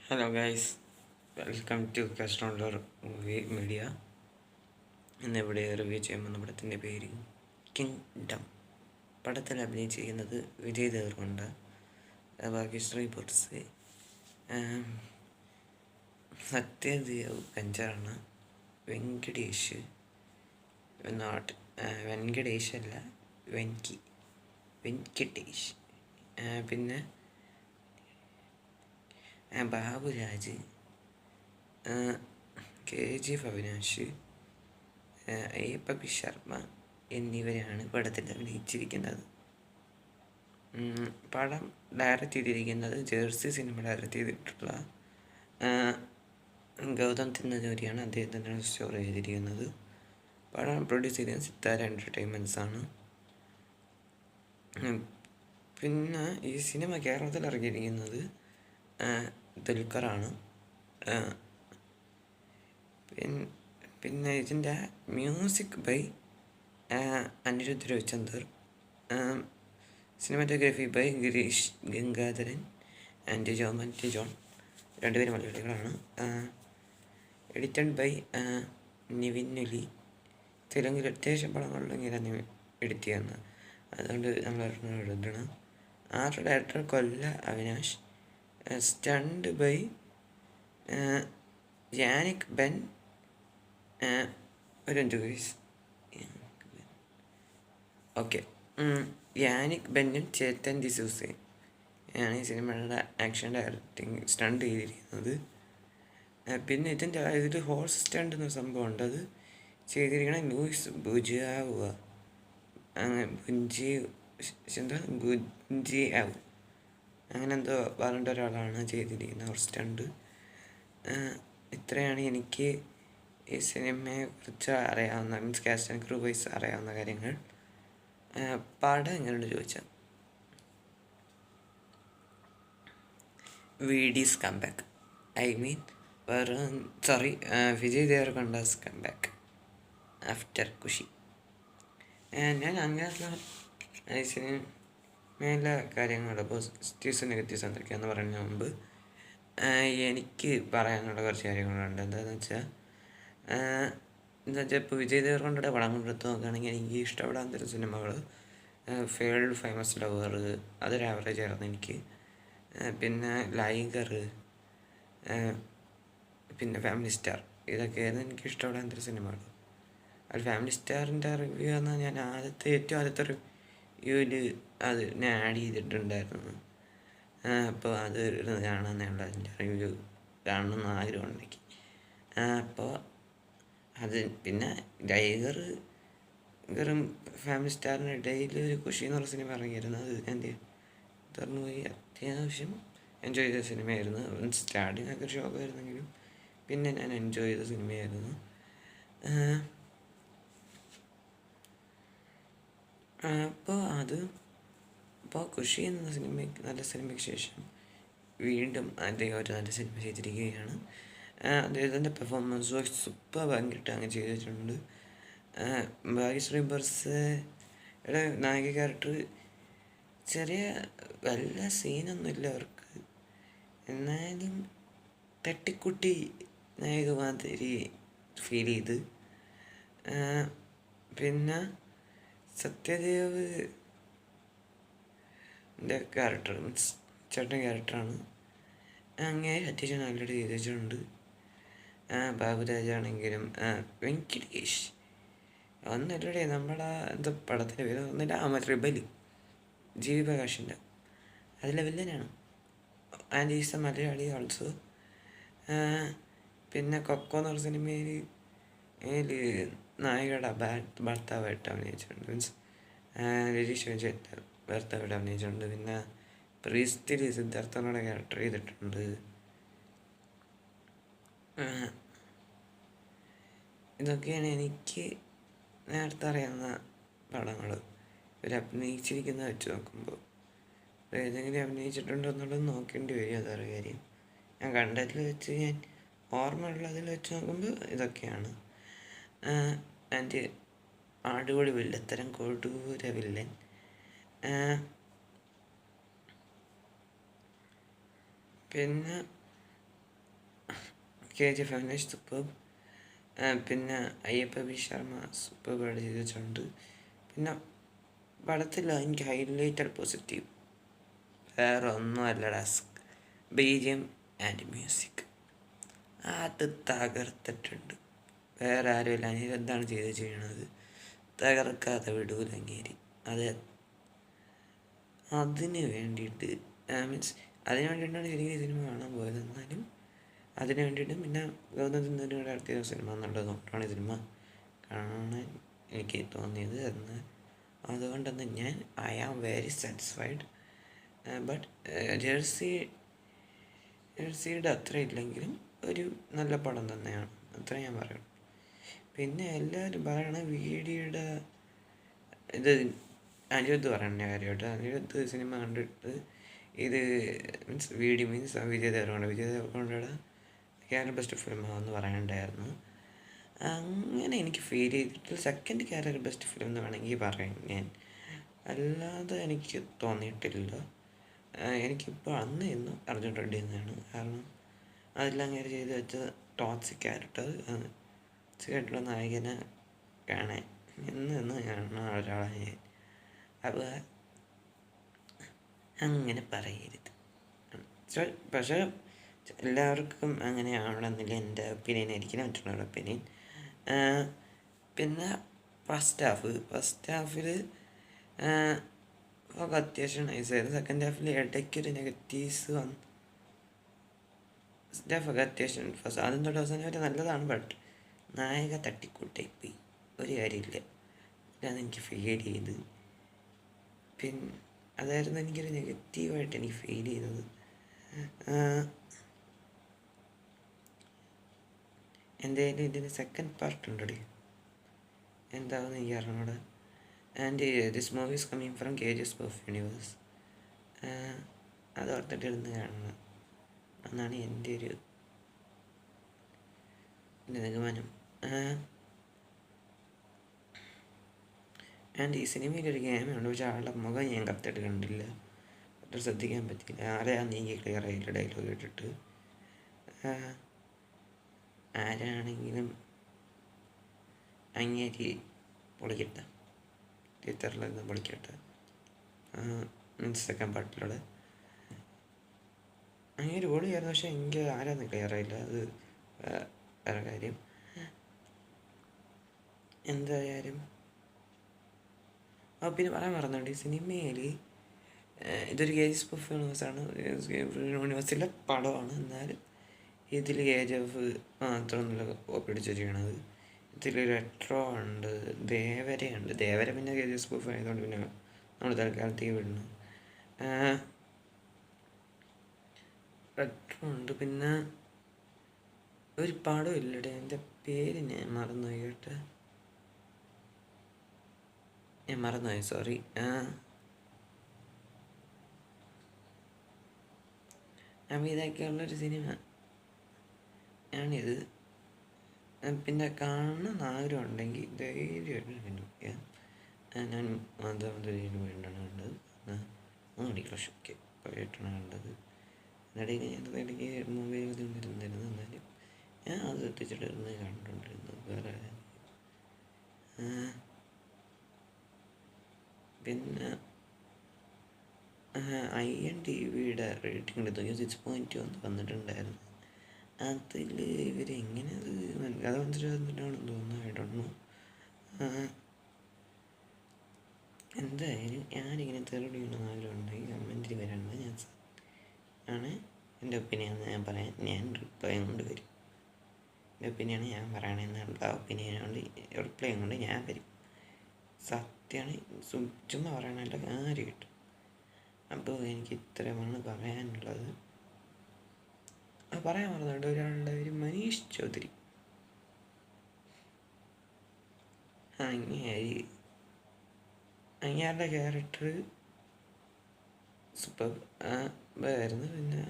Hello guys, welcome to customer movie media. ഇന്നിവിടെ review ചെയ്യുമ്പോൾ പടത്തിൻ്റെ പേര് കിങ്ഡം. പടത്തിൽ അഭിനയിച്ചിരിക്കുന്നത് വിജയ് ദേവർകൊണ്ട, ഭാഗ്യശ്രീ പൊട്സെ, സത്യദേവ് കഞ്ചാണ, വെങ്കടേഷ് നോട്ട് വെങ്കടേഷ് അല്ല വെങ്കടേഷ്, പിന്നെ ബാബുരാജ്, KGF അവിനാഷ്, അയ്യപ്പ ശർമ്മ എന്നിവരാണ് പടത്തിൽ അഭിനയിച്ചിരിക്കുന്നത്. പടം ഡയറക്റ്റ് ചെയ്തിരിക്കുന്നത് ജേഴ്സി സിനിമ ഡയറക്റ്റ് ചെയ്തിട്ടുള്ള ഗൗതം തിന്നജോരിയാണ്. അദ്ദേഹത്തിനാണ് സ്റ്റോറി ചെയ്തിരിക്കുന്നത്. പടം പ്രൊഡ്യൂസ് ചെയ്തത് സിത്താര എൻ്റർടൈൻമെൻറ്റ്സ് ആണ്. പിന്നെ ഈ സിനിമ കേരളത്തിൽ ഇറങ്ങിയിരിക്കുന്നത് ദുൽഖറാണ്. പിന്നെ ഇതിൻ്റെ music by Anirudh Ravichander, cinematography by Girish Gangadharan and Jomon John, രണ്ടുപേരും മലയാളികളാണ്. Edited by Naveen Nooli. തെലുങ്കിൽ അത്യാവശ്യം പടങ്ങളിലും ഇങ്ങനെ എഡിറ്റ് ചെയ്യുന്നത്, അതുകൊണ്ട് നമ്മൾ എഴുതണം. Art director Kolla Avinash. Stunt by Yannick Ben. ഒരു മിനിറ്റ് ഗൈസ്, ഓക്കെ. യാനിക് ബെന്നും ചേതൻ ഡിസൂസയും ആണ് ഈ സിനിമയുടെ ആക്ഷൻ ഡയറക്റ്റിംഗ് സ്റ്റണ്ട് ചെയ്തിരിക്കുന്നത്. പിന്നെ ഇതിൽ ഹോഴ്സ് സ്റ്റണ്ട് എന്നൊരു സംഭവം ഉണ്ട്. അത് ചെയ്തിരിക്കണ ലൂയിസ് ബുജാവുക, ബുഞ്ചിയാവ് അങ്ങനെ എന്തോ പറഞ്ഞ ഒരാളാണ് ചെയ്തിരിക്കുന്ന ഹോഴ്സ് സ്റ്റണ്ട്. ഇത്രയാണ് എനിക്ക് ഈ സിനിമയെ കുറിച്ച് അറിയാവുന്ന, means cast and crew wise അറിയാവുന്ന കാര്യങ്ങൾ. പടം എങ്ങനെയുണ്ട് ചോദിച്ചാൽ, VD's comeback, Vijay Deverakonda's comeback after Kushi. ഞാൻ അങ്ങനെയുള്ള സിനിമയിലെ കാര്യങ്ങൾ പോസിറ്റീവ്സ് നെഗറ്റീവ്സ് എന്തൊക്കെയാണെന്ന് പറയുന്നതിന് മുമ്പ് എനിക്ക് പറയാനുള്ള കുറച്ച് കാര്യങ്ങളുണ്ട്. എന്താണെന്ന് വെച്ചാൽ ഇപ്പോൾ വിജയ് ദേവർകൊണ്ടയുടെ പടങ്ങൾ എടുത്ത് നോക്കുകയാണെങ്കിൽ എനിക്ക് ഇഷ്ടപ്പെടാത്തൊരു സിനിമകൾ ഫെയിൽഡ് ഫേമസ് ലവർ, അതൊരു ആവറേജ് ആയിരുന്നു എനിക്ക്. പിന്നെ ലൈഗർ, പിന്നെ ഫാമിലി സ്റ്റാർ, ഇതൊക്കെയായിരുന്നു എനിക്ക് ഇഷ്ടപ്പെടാത്തൊരു സിനിമകൾ. അത് ഫാമിലി സ്റ്റാറിൻ്റെ റിവ്യൂ എന്നാൽ ഞാൻ ഏറ്റവും ആദ്യത്തെ റിവ്യൂവിൽ അത് ഞാൻ ആഡ് ചെയ്തിട്ടുണ്ടായിരുന്നു. അപ്പോൾ അത് കാണാമെന്നുള്ള അതിൻ്റെ റിവ്യൂ കാണണമെന്ന് ആഗ്രഹമുണ്ട് എനിക്ക്. അപ്പോൾ അത് പിന്നെ ലൈഗറും ഫാമിലി സ്റ്റാറിനിടയിൽ ഒരു ഖുഷി എന്ന് പറഞ്ഞ സിനിമ ഇറങ്ങിയിരുന്നു. അത് എൻ്റെ തുറന്നു പോയി അത്യാവശ്യം എൻജോയ് ചെയ്ത സിനിമയായിരുന്നു. സ്റ്റാർട്ടിങ് ഒക്കെ ഒരു ഷോക്കായിരുന്നെങ്കിലും പിന്നെ ഞാൻ എൻജോയ് ചെയ്ത സിനിമയായിരുന്നു. അപ്പോൾ ഖുഷി എന്ന നല്ല സിനിമയ്ക്ക് ശേഷം വീണ്ടും അദ്ദേഹം ഒരു നല്ല സിനിമ ചെയ്തിരിക്കുകയാണ്. അദ്ദേഹത്തിൻ്റെ പെർഫോമൻസ് സൂപ്പറായിട്ട് അങ്ങ് ചെയ്തിട്ടുണ്ട്. ഭാഗ്യശ്രീ പൊട്സെയുടെ നായിക ക്യാരക്ടർ ചെറിയ വല്ല സീനൊന്നുമില്ല അവർക്ക്, എന്നാലും തട്ടിക്കുട്ടി നായിക മാതിരി ഫീൽ ചെയ്ത്. പിന്നെ സത്യദേവ് ക്യാരക്ടർ, മീൻസ് ചേട്ടൻ ക്യാരക്ടറാണ്, അങ്ങനെ അത്യാവശ്യം നല്ലതായിട്ട് ചെയ്ത് വെച്ചിട്ടുണ്ട്. ബാബുരാജാണെങ്കിലും വെങ്കടേഷ് ഒന്നല്ലേ നമ്മുടെ എന്താ പടത്തിൻ്റെ പേര് ഒന്നില്ല, റിബൽ ജീവി പ്രകാശിൻ്റെ അതിലെ വില്ലനാണ്. And is a Malayali also. പിന്നെ കൊക്കോ എന്ന് പറഞ്ഞ സിനിമയിൽ നായികയുടെ ഭർത്താവായിട്ട് അഭിനയിച്ചിട്ടുണ്ട്, മീൻസ് രജീഷ് വിജയൻ്റെ ഭർത്താവായിട്ട് അഭിനയിച്ചിട്ടുണ്ട്. പിന്നെ പ്രീസ്റ്റിൽ സിദ്ധാർത്ഥനോടെ ക്യാരക്ടർ ചെയ്തിട്ടുണ്ട്. ഇതൊക്കെയാണ് എനിക്ക് നേരത്തെ അറിയാവുന്ന പടങ്ങൾ. ഇവർ അഭിനയിച്ചിരിക്കുന്ന വെച്ച് നോക്കുമ്പോൾ ഏതെങ്കിലും അഭിനയിച്ചിട്ടുണ്ടോ എന്നുള്ളത് നോക്കേണ്ടി വരും. അതൊരു കാര്യം. ഞാൻ കണ്ടതിൽ വെച്ച്, ഞാൻ ഓർമ്മയുള്ളതിൽ വെച്ച് നോക്കുമ്പോൾ ഇതൊക്കെയാണ്. ആൻഡ് അടിപൊളി വില്ലത്തരം കൊടൂര വില്ലൻ. പിന്നെ KGF അവിനാഷ് സൂപ്പർബ്. പിന്നെ അയ്യപ്പ ബി ശർമ്മ സൂപ്പർബായിട്ട് ചെയ്തിട്ടുണ്ട്. പിന്നെ പടത്തിൽ എനിക്ക് ഹൈലൈറ്റഡ് പോസിറ്റീവ് വേറെ ഒന്നുമല്ലടാ, BGM ആൻഡ് മ്യൂസിക് അത് തകർത്തിട്ടുണ്ട്. വേറെ ആരുമില്ല, എന്താണ് ചെയ്യണത്, തകർക്കാതെ വിടൂല അങ്ങേരി. അതിന് വേണ്ടിയിട്ട് മീൻസ് അതിന് വേണ്ടിയിട്ടാണ് ശരിക്കും സിനിമ കാണാൻ പോയത്. എന്നാലും അതിന് വേണ്ടിയിട്ടും പിന്നെ ഗൗതം അടുത്ത സിനിമ എന്നുള്ളത് നോക്കിയിട്ടാണ് സിനിമ കാണാൻ എനിക്ക് തോന്നിയത്. അതുകൊണ്ട് തന്നെ ഞാൻ I am very satisfied. But ജേഴ്സിയുടെ അത്ര ഇല്ലെങ്കിലും ഒരു നല്ല പടം തന്നെയാണ്, അത്ര ഞാൻ പറയണം. പിന്നെ എല്ലാവരും പറയണ വീഡിയോയുടെ ഇത് അനിരുദ്ധ് പറയണ കാര്യമായിട്ട്. അനിരുദ്ധ് സിനിമ കണ്ടിട്ട് ഇത് മീൻസ് വിജയ് ദേവരകൊണ്ടയുടെ കേരള ബെസ്റ്റ് ഫിലിമാണെന്ന് പറയണ്ടായിരുന്നു. അങ്ങനെ എനിക്ക് ഫീൽ ചെയ്തിട്ട് സെക്കൻഡ് കേരള ബെസ്റ്റ് ഫിലിം എന്ന് വേണമെങ്കിൽ പറയാം ഞാൻ. അല്ലാതെ എനിക്ക് തോന്നിയിട്ടില്ല. എനിക്കിപ്പോൾ അന്ന് ഇന്നും അർജുൻ റെഡ്ഡി തന്നെയാണ്. കാരണം അതെല്ലാം അങ്ങനെ ചെയ്ത് വെച്ച ടോക്സിക് ക്യാരക്ടർ ആയിട്ടുള്ള നായകനെ കാണാൻ എന്ന് കാണുന്ന ഒരാളാണ് ഞാൻ. അപ്പോൾ അങ്ങനെ പറയരുത്. പക്ഷേ എല്ലാവർക്കും അങ്ങനെ ആവണമെന്നില്ല. എൻ്റെ ഒപ്പീനിയൻ ആയിരിക്കില്ല മറ്റുള്ളവരുടെ ഒപ്പീനിയൻ. പിന്നെ ഫസ്റ്റ് ഹാഫിൽ ഒക്കെ അത്യാവശ്യം നൈസായിരുന്നു. സെക്കൻഡ് ഹാഫിൽ ഇടയ്ക്കൊരു നെഗറ്റീവ്സ് വന്നു. ഫസ്റ്റ് ഹാഫൊക്കെ അത്യാവശ്യം ആദ്യം തൊട്ട് അവസാനം വരെ നല്ലതാണ്. ബട്ട് നായക തട്ടിക്കൂട്ടായിപ്പോയി, ഒരു കാര്യമില്ല. ഇതാണ് എനിക്ക് ഫീൽ ചെയ്ത്. പിന്നെ അതായിരുന്നു എനിക്കൊരു നെഗറ്റീവായിട്ട് എനിക്ക് ഫീൽ ചെയ്തത്. എന്തായാലും ഇതിന് സെക്കൻഡ് പാർട്ട് ഉണ്ടടി, എന്താണെന്ന് എനിക്ക് അറിഞ്ഞൂടെ. And this movie is coming from KGS of universe. അത് ഓർത്തിട്ട് ഇരുന്ന് കാണണം എന്നാണ് എൻ്റെ ഒരു നിഗമനം. ആൻഡ് ഈ സിനിമയിലൊരു ഗെയിമുണ്ട്, പക്ഷേ ആളുടെ മുഖം ഞാൻ കറക്റ്റായിട്ട് കണ്ടില്ല, അത്ര ശ്രദ്ധിക്കാൻ പറ്റിയില്ല. ആരെയാണെന്ന് എനിക്ക് ക്ലിയർ ആയില്ല ഡയലോഗ് കേട്ടിട്ട്. ആരാണെങ്കിലും അങ്ങേക്ക് പൊളിക്കട്ടെ, തിയേറ്ററിൽ പൊളിക്കട്ടെ. മീൻസ് സെക്കൻഡ് പാർട്ടിലൂടെ അങ്ങേര് പൊളിയായിരുന്നു. പക്ഷേ എനിക്ക് ആരാന്ന് ക്ലിയർ ആയില്ല, അത് വേറെ കാര്യം. എന്തായാലും പിന്നെ പറയാൻ മറന്നുണ്ട്, ഈ സിനിമയിൽ ഇതൊരു KGS ഓഫ് യൂണിവേഴ്സാണ്, യൂണിവേഴ്സിലെ പടമാണ്. എന്നാലും ഇതിൽ KGF മാത്രമൊന്നുമില്ല കോപ്പി അടിച്ച് ചെയ്യണത്. ഇതിൽ റെട്രോ ഉണ്ട്, ദേവര പിന്നെ KGS ഓഫ് ആയതുകൊണ്ട് പിന്നെ നമ്മൾ തൽക്കാലത്തേക്ക് വിടുന്നു. റെട്രോ ഉണ്ട്, പിന്നെ ഒരു പടം ഇല്ലടെ, എൻ്റെ പേര് ഞാൻ മറന്നുപോയി കേട്ടോ, സോറി. അപ്പം ഇതൊക്കെയുള്ളൊരു സിനിമ ആണിത്. പിന്നെ കാണുന്ന ആഗ്രഹം ഉണ്ടെങ്കിൽ ധൈര്യമായിട്ട് കണ്ടുപിടിക്കുക. ഞാൻ വേണ്ടാണ് കണ്ടത്, 3 വർഷമൊക്കെ പോയിട്ടാണ് കണ്ടത്. എന്നിടയിൽ ഇടയ്ക്ക് മൊബൈൽ ബുദ്ധിമുട്ടിരുന്നിരുന്നു, എന്നാലും ഞാൻ അത് എത്തിച്ചിട്ടിരുന്ന് കണ്ടുകൊണ്ടിരുന്നു. വേറെ പിന്നെ IMDbയുടെ റേറ്റിംഗ് എടുത്തു 6.2 വന്നിട്ടുണ്ടായിരുന്നു. അതിൽ ഇവരെങ്ങനെ അത് മനസ്സിലാകുന്നിട്ടാണെന്ന് തോന്നുന്നു, ഐ ഡോണ്ട് നോ. എന്തായാലും ഞാനിങ്ങനെ തെറിയോട് ചെയ്യണമെന്ന് ആഗ്രഹമുണ്ടെങ്കിൽ കമൻറ്റിൽ വരേണ്ടത് ഞാൻ ആണ് എൻ്റെ ഒപ്പീനിയൻ ഞാൻ പറയാൻ ഞാൻ റിപ്ലൈ കൊണ്ട് വരും. എൻ്റെ ഒപ്പീനിയാണ് ഞാൻ പറയണമെന്നുള്ള ഒപ്പീനിയൻ കൊണ്ട് റിപ്ലൈ കൊണ്ട് ഞാൻ വരും. സത്യമാണ്, ചുമ്മാ പറയണല്ല കാര്യം കിട്ടും. അപ്പോൾ എനിക്ക് ഇത്രയുമാണ് പറയാനുള്ളത്. പറയാൻ പറഞ്ഞിട്ട് ഒരാളുടെ ഒരു മനീഷ് ചൗധരി, അങ്ങേരുടെ ക്യാരക്ടർ സൂപ്പർ ആയിരുന്നു. പിന്നെ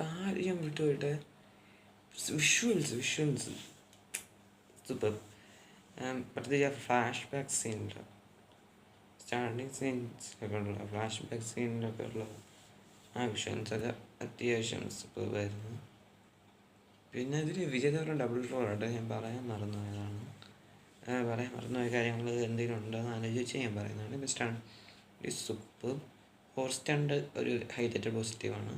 കാര്യം വിട്ടുപോയിട്ട് വിഷ്വൽസ് സൂപ്പർ. പ്രത്യേകിച്ച് ഫ്ലാഷ് ബാക്ക് സീനിൽ, സ്റ്റാർട്ടിങ് സീൻസിലൊക്കെ ഉള്ള ഫ്ലാഷ് ബാക്ക് സീനിലൊക്കെ ഉള്ള ആ വിഷ്വൽസ് ഒക്കെ അത്യാവശ്യം സൂപ്പറായിരുന്നു. പിന്നെ ഇതിൽ വിജയ് ദേവരൻ ഡബിൾ റോളായിട്ട് ഞാൻ പറയാൻ മറന്നുപോയതാണ്. പറയാൻ മറന്നുപോയ കാര്യങ്ങൾ എന്തെങ്കിലും ഉണ്ടോ എന്ന് ആലോചിച്ച് ഞാൻ പറയുന്നതാണ്. ബെസ്റ്റാണ്. ഈ സൂപ്പ് ഹോർസ്റ്റണ്ട് ഒരു ഹൈലൈറ്റഡ് പോസിറ്റീവാണ്.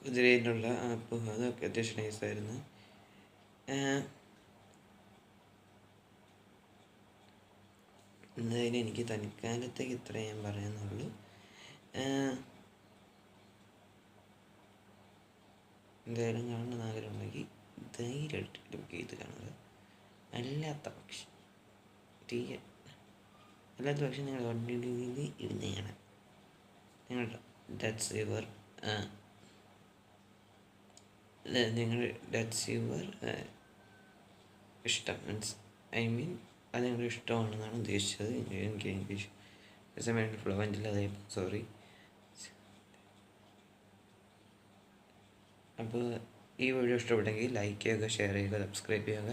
കുതിരയിലുള്ള അപ്പോൾ അതൊക്കെ അത്യാവശ്യം നൈസായിരുന്നു. എന്തായാലും എനിക്ക് തൽക്കാലത്തേക്ക് ഇത്രേ ഞാൻ പറയുന്നുള്ളൂ. എന്തായാലും കാണുന്ന ആഗ്രഹമുണ്ടെങ്കിൽ ധൈര്യമായിട്ട് ബുക്ക് ചെയ്ത് കാണുക. അല്ലാത്ത പക്ഷം നിങ്ങൾ ഓൾറെഡി ഇരുന്നതാണ്. നിങ്ങളുടെ ദാറ്റ്സ് യുവർ ഇഷ്ടം. മീൻസ് അത് നിങ്ങളുടെ ഇഷ്ടമാണെന്നാണ് ഉദ്ദേശിച്ചത്. എനിക്ക് ഇംഗ്ലീഷ് ഫ്ലുവൻ്റ് അതെ, സോറി. അപ്പോൾ ഈ വീഡിയോ ഇഷ്ടപ്പെട്ടെങ്കിൽ ലൈക്ക് ചെയ്യുക, ഷെയർ ചെയ്യുക, സബ്സ്ക്രൈബ് ചെയ്യുക.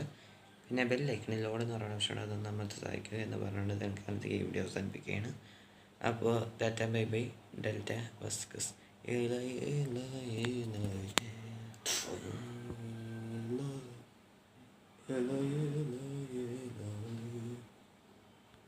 പിന്നെ ബെല്ലൈക്കണിൽ ഓടെന്ന് പറയുന്ന ഓപ്ഷൻ അതൊന്ന് നമ്മളെ സഹായിക്കുക എന്ന് പറഞ്ഞുകൊണ്ട് തൽക്കാലത്തേക്ക് ഈ വീഡിയോ അവസാനിപ്പിക്കുകയാണ്. അപ്പോൾ ടാറ്റ ബൈ ബൈ. ഡെൽറ്റ വസ്കസ്. Hello,